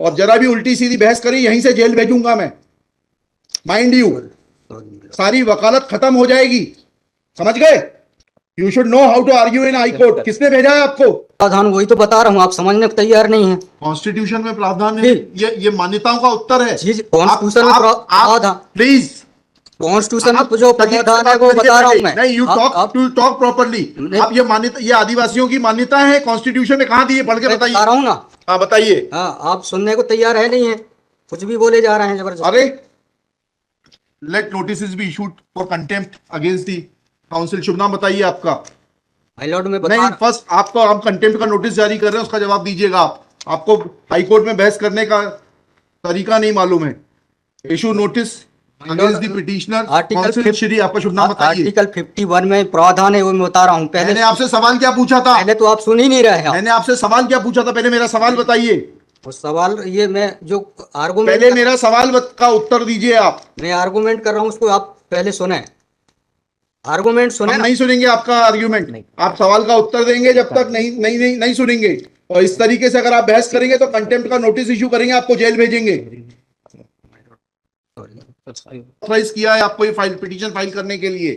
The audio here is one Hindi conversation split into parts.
और जरा भी उल्टी सीधी बहस करी यहीं से जेल भेजूंगा मैं, माइंड यू। सारी वकालत खत्म हो जाएगी, समझ गए? You should know how to argue in high court. किसने भेजा है आपको? प्रावधान वही तो बता रहा हूँ, आप समझने को तैयार नहीं है। कॉन्स्टिट्यूशन में प्रावधान है, ये मान्यताओं का उत्तर है। कॉन्स्टिट्यूशन में प्रावधान, प्लीज कॉन्स्टिट्यूशन में जो प्रावधान है वो बता रहा हूँ मैं। नहीं, यू टॉक प्रॉपर्ली। आप ये मान्यता, ये आदिवासियों की मान्यता है, कॉन्स्टिट्यूशन में कहाँ दी है? पढ़ के बताइए। बता रहा हूँ ना। हाँ बताइए। हाँ, आप सुनने को तैयार है नहीं है, कुछ भी बोले जा रहे हैं जबरदस्त। अरे let notice be issued for contempt against the council. शुभ नाम बताइए आपका। हाई लॉर्ड में नहीं, फर्स्ट आपको, आप कंटेम्प्ट का नोटिस जारी कर रहे हैं, उसका जवाब दीजिएगा आप। आपको हाई कोर्ट में बहस करने का तरीका नहीं मालूम है। Issue notice against the petitioner council. Shri आपका शुभ नाम बताइए। आर्टिकल 51 में प्रावधान है, वो मैं बता रहा हूँ। पहले मैंने आपसे सवाल क्या पूछा था? पहले तो आप सुन ही नहीं रहे हैं। मैंने आपसे सवाल क्या पूछा था? पहले मेरा सवाल बताइए। वो सवाल, ये मैं जो आर्गूमेंट, पहले मेरा सवाल का उत्तर दीजिए आप। मैं आर्गूमेंट कर रहा हूँ, उसको आप पहले सुने। आर्गूमेंट सुने। हम नहीं सुनेंगे आपका आर्ग्यूमेंट, आप सवाल का उत्तर देंगे जब तक नहीं सुनेंगे। और इस तरीके से अगर आप बहस करेंगे तो कंटेम्प्ट का नोटिस इशू करेंगे, आपको जेल भेजेंगे। ऑथराइज किया है आपको ये फाइल, पिटीशन फाइल करने के लिए?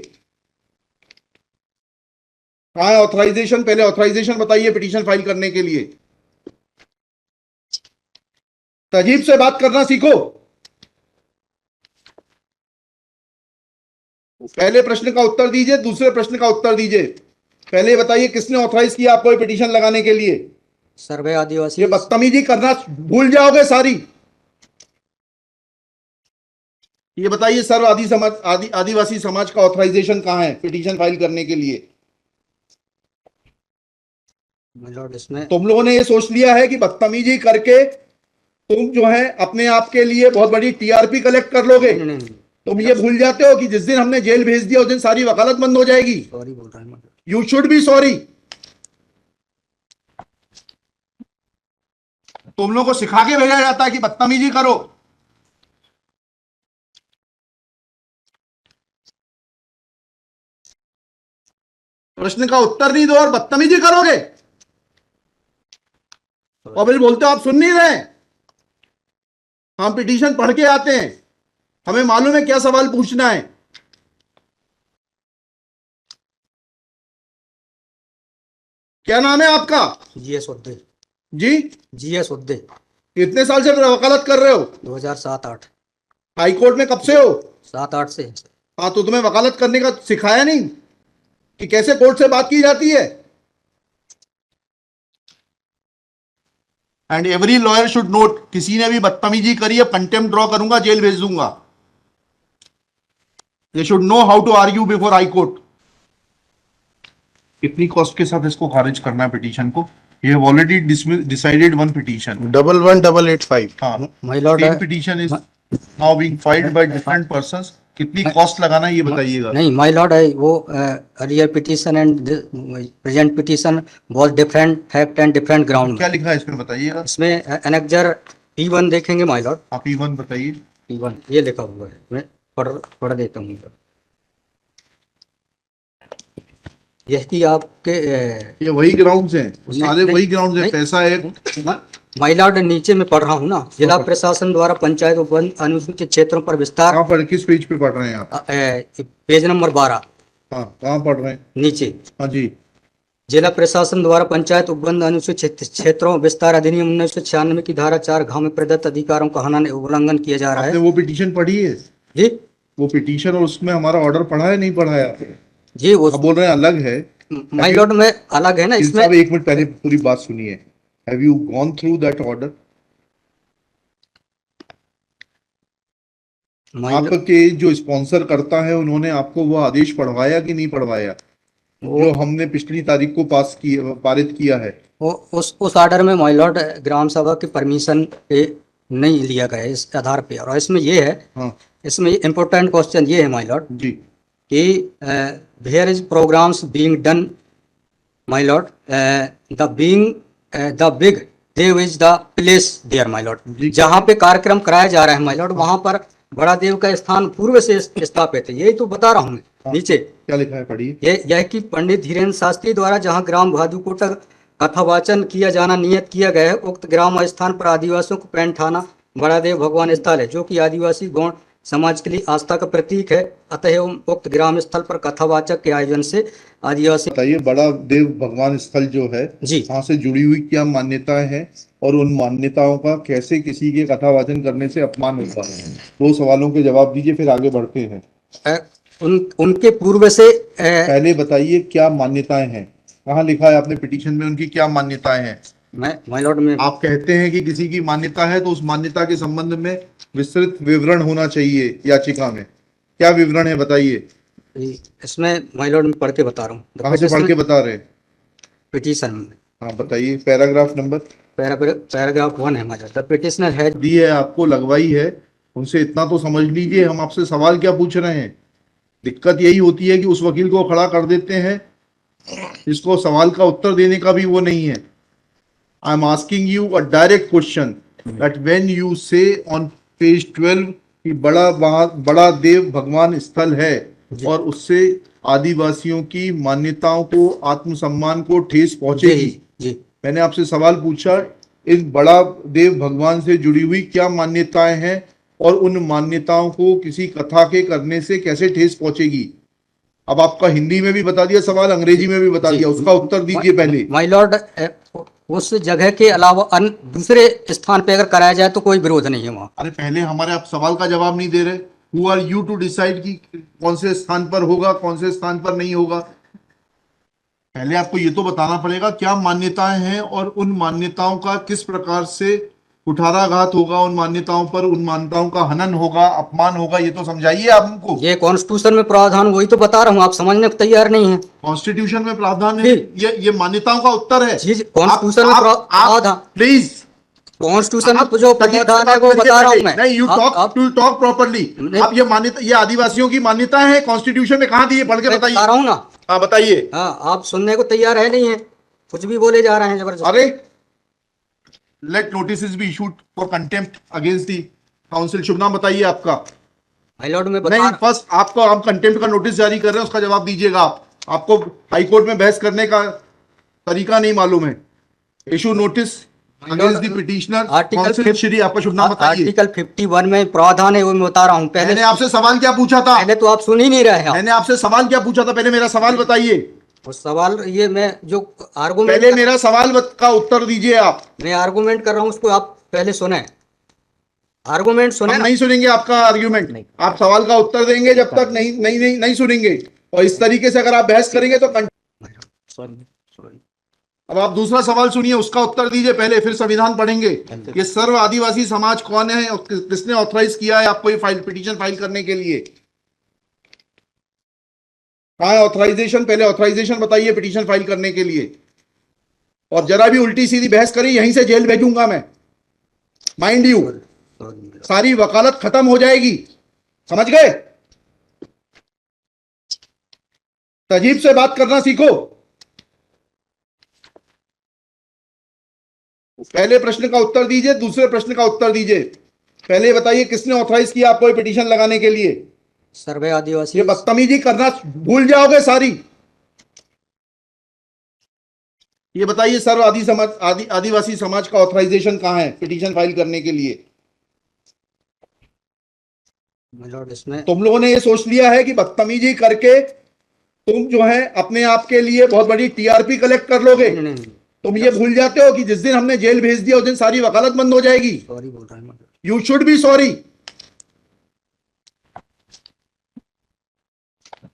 कहाँ है ऑथराइजेशन? पहले ऑथराइजेशन बताइए पिटीशन फाइल करने के लिए। तजीब से बात करना सीखो। पहले प्रश्न का उत्तर दीजिए, दूसरे प्रश्न का उत्तर दीजिए। पहले बताइए किसने ऑथराइज किया आपको ये पिटीशन लगाने के लिए? सर्वे आदिवासी। ये बदतमीजी करना भूल जाओगे सारी। ये बताइए सर्व आदिवासी समाज का ऑथराइजेशन कहाँ है पिटीशन फाइल करने के लिए? इसमें तुम लोगों ने ये सोच लिया है कि बदतमीजी करके तुम जो है अपने आप के लिए बहुत बड़ी टीआरपी कलेक्ट कर लोगे। तुम ये भूल जाते हो कि जिस दिन हमने जेल भेज दिया उस दिन सारी वकालत बंद हो जाएगी। सॉरी बोल रहा हूं। You should be sorry. तुम लोगों को सिखा के भेजा जाता है कि बदतमीजी करो। प्रश्न का उत्तर नहीं दो और बदतमीजी करोगे, और फिर बोलते हो आप सुन नहीं रहे। हम पिटीशन पढ़ के आते हैं, हमें मालूम है क्या सवाल पूछना है। क्या नाम है आपका? जीएस उद्दे। जी, जीएस उद्दे। कितने साल से वकालत कर रहे हो? 2007-8। हाई कोर्ट में कब से हो? 7-8 से। हाँ, तो तुम्हें वकालत करने का सिखाया नहीं कि कैसे कोर्ट से बात की जाती है? And every lawyer should note, किसी ने भी बदतमीजी करी है कंटेम्प्ट ड्रॉ करूंगा, जेल भेज दूंगा। They should know how to argue before high court. कितनी कॉस्ट के साथ इसको खारिज करना है पिटीशन को? ये have already decided one petition 11885। हाँ, my lord, petition is now being filed by different persons. कितनी कॉस्ट लगाना है ये बताइएगा। नहीं माय लॉर्ड, वो earlier petition and present petition was different fact and different ground. क्या लिखा है इसमें बताइएगा। इसमें एनेक्जर P1 देखेंगे माय लॉर्ड। आप P1 बताइए। P1 ये लिखा हुआ है, मैं पढ़ देता हूँ। यह कि आपके ये वही ग्राउंड्स हैं, सारे वही ग्राउंड्स हैं। पैसा है माय लॉर्ड, नीचे में पढ़ रहा हूँ ना। जिला प्रशासन द्वारा पंचायत उपवन अनुसूचित क्षेत्रों पर विस्तार। कहाँ पर, किस पेज पे पढ़ रहे हैं आप? Page number 12। हाँ, कहाँ पढ़ रहे हैं? नीचे। हाँ जी। जिला प्रशासन द्वारा पंचायत उपबंध अनुसूचित क्षेत्रों विस्तार अधिनियम 1996 की धारा 4 में प्रदत्त अधिकारों का उल्लंघन किया जा रहा है। आपने वो पिटीशन पढ़ी है जी? वो पिटीशन और उसमें हमारा ऑर्डर पढ़ा है नहीं पढ़ा है? जी, वो बोल रहे हैं अलग है। माय लॉर्ड में अलग है ना इसमें। एक मिनट पहले पूरी बात सुनिए। Have you gone through that order? आपके जो स्पॉन्सर करता है उन्होंने आपको वो आदेश पढ़वाया कि नहीं पढ़वाया, जो हमने पिछली तारीख को पारित किया है? उस ऑर्डर में माय लॉर्ड ग्राम सभा की परमिशन पे नहीं लिया गया इस आधार पे। और इसमें ये है, हाँ, इसमें इम्पोर्टेंट क्वेश्चन ये है माय लॉर्ड जी कि where is programmes being done my lord, the big Dev is the place there my lord. जहाँ पे कार्यक्रम कराया जा रहा है माय लॉर्ड, वहाँ पर बड़ा देव का स्थान पूर्व से स्थापित है। यही तो बता रहा हूँ मैं। नीचे क्या लिखा है पढ़िए। यह कि पंडित धीरेन्द्र शास्त्री द्वारा जहाँ ग्राम भादुकोटा कथावाचन किया जाना नियत किया गया है। उक्त ग्राम स्थान पर आदिवासियों को पैंट थाना बड़ादेव भगवान स्थल है, जो कि आदिवासी गौण समाज के लिए आस्था का प्रतीक है। अतः उक्त ग्राम स्थल पर कथावाचक के आयोजन से आदिवासी। बताइए, बड़ा देव भगवान स्थल जो है जी। वहां से जुड़ी हुई क्या मान्यताएं हैं और उन मान्यताओं का कैसे किसी के कथावाचन करने से अपमान होता है? दो सवालों के जवाब दीजिए, फिर आगे बढ़ते हैं। उनके पूर्व से पहले बताइए क्या मान्यताएं हैं, कहाँ लिखा है आपने पिटीशन में उनकी क्या मान्यताएं हैं? माय लॉर्ड में आप कहते हैं कि किसी की मान्यता है तो उस मान्यता के संबंध में विस्तृत विवरण होना चाहिए याचिका में। क्या विवरण है बताइए। इसमें माय लॉर्ड में पढ़ के बता रहा हूँ, कहाँ से पढ़ के बता रहे हैं? पिटीशन में। हाँ बताइए, पैराग्राफ नंबर। पैराग्राफ 1 है my lord. The petitioner has the है आपको, लगवाई है, उनसे इतना तो समझ लीजिए हम आपसे सवाल क्या पूछ रहे हैं। दिक्कत यही होती है कि उस वकील को खड़ा कर देते हैं जिसको सवाल का उत्तर देने का भी वो नहीं है। I am asking you a direct question that when you से ऑन पेज 12 कि बड़ा देव भगवान स्थल है और उससे आदिवासियों की मान्यताओं को, आत्मसम्मान को ठेस पहुंचेगी। जी मैंने आपसे सवाल पूछा, इस बड़ा देव भगवान से जुड़ी हुई क्या मान्यताएं हैं और उन मान्यताओं को किसी कथा के करने से कैसे ठेस पहुंचेगी। अब आपका हिंदी में भी बता दिया सवाल, अंग्रेजी में भी बता दिया, उसका उत्तर दीजिए पहले। माय लॉर्ड, उस जगह के अलावा अन्य दूसरे स्थान पे अगर कराया जाए तो कोई विरोध नहीं है वहाँ। अरे पहले हमारे आप सवाल का जवाब नहीं दे रहे। Who are you to decide कि कौन से स्थान पर होगा, कौन से स्थान पर नहीं होगा। पहले आपको ये तो बताना पड़ेगा क्या मान्यताएं हैं और उन मान्यताओं का किस प्रकार से कुठाराघात होगा, उन मान्यताओं पर, उन मान्यताओं का हनन होगा, अपमान होगा, ये तो समझाइए आप हमको। ये कॉन्स्टिट्यूशन में प्रावधान, वही तो बता रहा हूँ, आप समझने को तैयार नहीं है। कॉन्स्टिट्यूशन में प्रावधान है, ये मान्यताओं का उत्तर है। जी, कॉन्स्टिट्यूशन में प्रावधान, प्लीज, कॉन्स्टिट्यूशन में जो प्रावधान है वो बता रहा हूँ मैं। नहीं, यू टॉक प्रॉपर्ली। आप ये मान्यता, ये आदिवासियों की मान्यता है, कॉन्स्टिट्यूशन में कहाँ दी है, पढ़ के बताइए। बता रहा हूँ ना। हाँ बताइए। हाँ, आप सुनने को तैयार है नहीं है, कुछ भी बोले जा रहे हैं जबरदस्त। अरे let notice be issued for contempt against the council. शुभ नाम बताइए आपका। माय लॉर्ड में नहीं, फर्स्ट आपको, आप कंटेम्प्ट का नोटिस जारी कर रहे हैं, उसका जवाब दीजिएगा आप। आपको हाईकोर्ट में बहस करने का तरीका नहीं मालूम है। Issue notice against the petitioner council Shri. आपका शुभ नाम बताइए। आर्टिकल 51 में प्रावधान है, वो मैं बता रहा हूँ। मैंने आपसे सवाल क्या पूछा था? पहले तो आप सुन ही नहीं रहे हैं। मैंने आपसे सवाल क्या पूछा था? पहले मेरा सवाल बताइए। उस सवाल, ये मैं जो आर्गुमेंट, पहले मेरा सवाल का उत्तर दीजिए आप। मैं आर्गुमेंट कर रहा हूँ, उसको आप पहले सुने। आर्गुमेंट सुने। हम नहीं सुनेंगे आपका आर्ग्यूमेंट। आप सवाल का उत्तर देंगे जब तक नहीं नहीं नहीं नहीं सुनेंगे। और इस तरीके से अगर आप बहस करेंगे तो सॉरी। अब आप दूसरा सवाल सुनिए, उसका उत्तर दीजिए पहले, फिर संविधान पढ़ेंगे। ये सर्व आदिवासी समाज कौन है और किसने ऑथराइज किया है आपको ये पिटीशन फाइल करने के लिए? कहाँ है ऑथराइजेशन? पहले ऑथराइजेशन बताइए पिटीशन फाइल करने के लिए। और जरा भी उल्टी सीधी बहस करी, यहीं से जेल भेजूंगा मैं, माइंड यू। सारी वकालत खत्म हो जाएगी, समझ गए? तजीब से बात करना सीखो। पहले प्रश्न का उत्तर दीजिए, दूसरे प्रश्न का उत्तर दीजिए। पहले बताइए किसने ऑथराइज किया आपको ये पिटीशन लगाने के लिए? सर्वे आदिवासी। ये बदतमीजी करना भूल जाओगे सारी। ये बताइए सर्व आदिवासी समाज का ऑथराइजेशन कहां है पिटीशन फाइल करने के लिए? इसमें तुम लोगों ने ये सोच लिया है कि बदतमीजी करके तुम जो है अपने आप के लिए बहुत बड़ी टीआरपी कलेक्ट कर लोगे। तुम ये भूल जाते हो कि जिस दिन हमने जेल भेज दिया उस दिन सारी वकालत बंद हो जाएगी। सॉरी बोल रहा हूं। You should be sorry.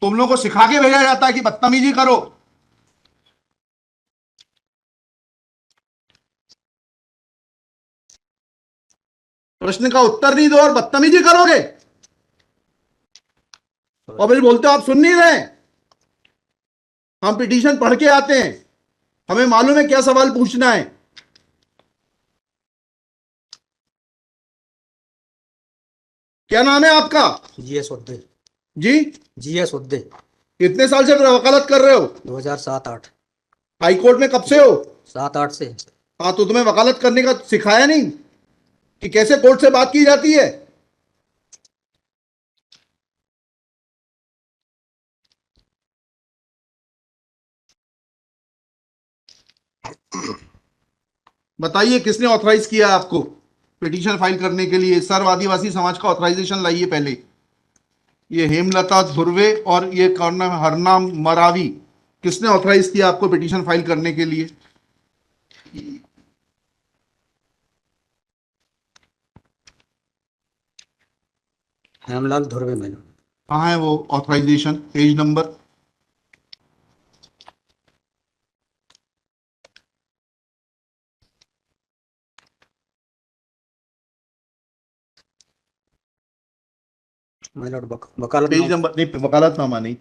तुम लोगों को सिखा के भेजा जाता है कि बदतमीजी करो। प्रश्न का उत्तर नहीं दो और बदतमीजी करोगे और फिर बोलते हो आप सुन नहीं रहे। हम पिटीशन पढ़ के आते हैं, हमें मालूम है क्या सवाल पूछना है। क्या नाम है आपका? जीएस उद्दे। जी, जीएस उद्दे। कितने साल से वकालत कर रहे हो? 2007-8। हाई कोर्ट में कब से हो? 7-8 से। हाँ, तो तुम्हें वकालत करने का सिखाया नहीं कि कैसे कोर्ट से बात की जाती है? बताइए किसने ऑथराइज किया आपको पिटीशन फाइल करने के लिए? सर्व आदिवासी समाज का ऑथराइजेशन लाइए पहले। ये हेमलता धुर्वे और ये कौन है, हरनाम मरावी, किसने ऑथराइज किया आपको पिटीशन फाइल करने के लिए? हेमलाल धुर्वे मैंने। कहाँ है वो ऑथराइजेशन? Page number. वकालत पेज नंबर नहीं, वकालतनामा नहीं,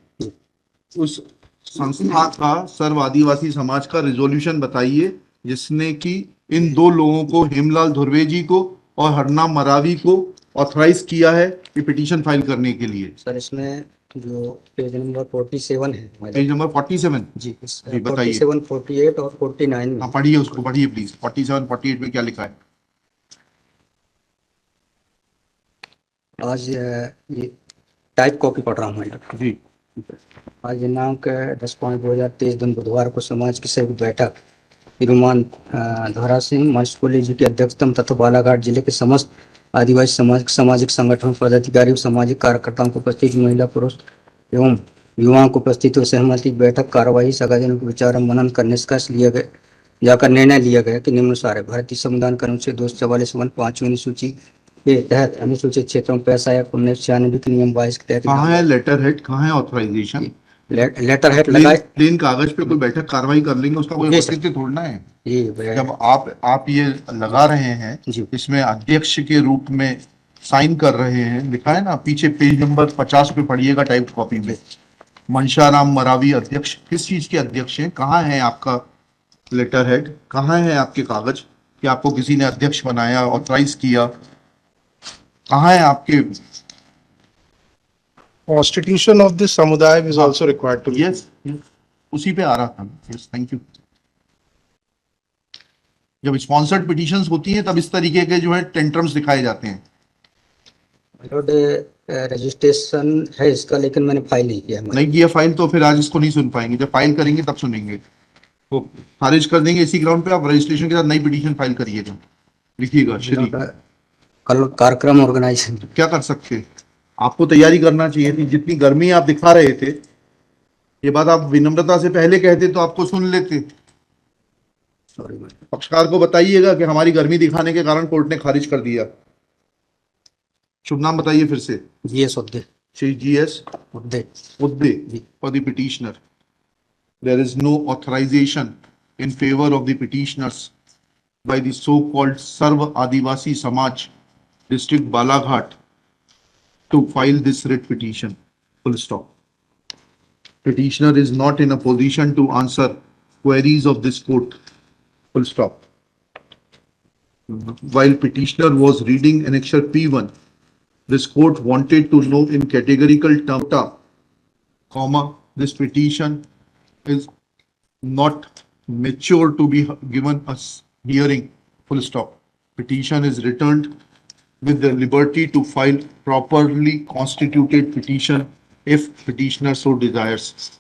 उस संस्था का सर्व आदिवासी समाज का रिजोल्यूशन बताइए जिसने कि इन दो लोगों को, हेमलाल धुर्वे जी को और हरनाम मरावी को, ऑथराइज किया है ये पिटीशन फाइल करने के लिए। सर इसमें जो पेज नंबर 47 है पेज नंबर 47। जी, जी बताइए। 47, 48 और 49 में। हाँ पढ़िए, उसको पढ़िए प्लीज। 47 48 में क्या लिखा है? आज ये टाइप कॉपी पढ़ रहा हूँ मैं। जी आज दिनांक 10/5/2023 दिन बुधवार को समाज की सभी बैठक श्रीमान धोरा सिंह मशकोली जी की अध्यक्षता तथा बालाघाट जिले के समस्त आदिवासी समाज सामाजिक संगठन पदाधिकारी सामाजिक कार्यकर्ताओं को उपस्थित महिला पुरुष एवं युवाओं को उपस्थित हुए सहमति बैठक कार्यवाही सगाजनों के विचार मनन कर निष्कर्ष लिया गया जाकर निर्णय लिया गया कि निम्नानुसार है। भारतीय संविधान के अनुच्छेद 244 अनुसूची के तहत अनुसूचित क्षेत्रों में पैसा या 1996 के नियम 22 के तहत कहाँ है लेटर हेड, कहाँ है ऑथराइजेशन? लेटर हेड लगाए। प्लेन कागज पे कोई बैठक कार्रवाई कर लेंगे, उसका कोई जी सर। औचित्य थोड़ना है। जी जब आप ये लगा रहे हैं, जी। इसमें अध्यक्ष के रूप में साइन कर रहे हैं, लिखा है ना पीछे, पेज नंबर 50 पे पढ़िएगा टाइप कॉपी में, मनशाराम मरावी अध्यक्ष। किस चीज के अध्यक्ष हैं? कहाँ है आपका लेटर हेड? कहाँ है आपके कागज कि आपको किसी ने अध्यक्ष बनाया, ऑथराइज किया? कहाँ है आपके? Constitution of this samudaya is also required to be. Yes, उसी पे आ रहा था। Yes, thank you. जब स्पॉन्सर्ड पिटीशंस होती हैं तब इस तरीके के जो है टेंट्रम्स दिखाए जाते हैं। रजिस्ट्रेशन है इसका, लेकिन मैंने फाइल नहीं किया। नहीं किया फाइल तो फिर आज इसको नहीं सुन पाएंगे। जब फाइल करेंगे तब सुनेंगे। वो खारिज कर देंगे इसी ग्राउंड पे। आप रजिस्ट्रेशन के साथ नई पिटीशन फाइल करिएगा। लिखिएगा श्री। कल कार्यक्रम ऑर्गेनाइजेशन क्या कर सकते हैं? आपको तैयारी करना चाहिए थी। जितनी गर्मी आप दिखा रहे थे, ये बात आप विनम्रता से पहले कहते तो आपको सुन लेते। सॉरी पक्षकार को बताइएगा कि हमारी गर्मी दिखाने के कारण कोर्ट ने खारिज कर दिया। शुभ नाम बताइए फिर से। GS Udde. Shri GS Udde for the petitioner. There is no authorization in favor of the petitioners by the so-called Sarva Adivasi Samaj, District Balaghat, to file this writ petition. Full stop. Petitioner is not in a position to answer queries of this court. Full stop. While petitioner was reading annexure P1, this court wanted to know in categorical terms, comma, this petition is not mature to be given a hearing, full stop. Petition is returned with the liberty to file properly constituted petition if petitioner so desires.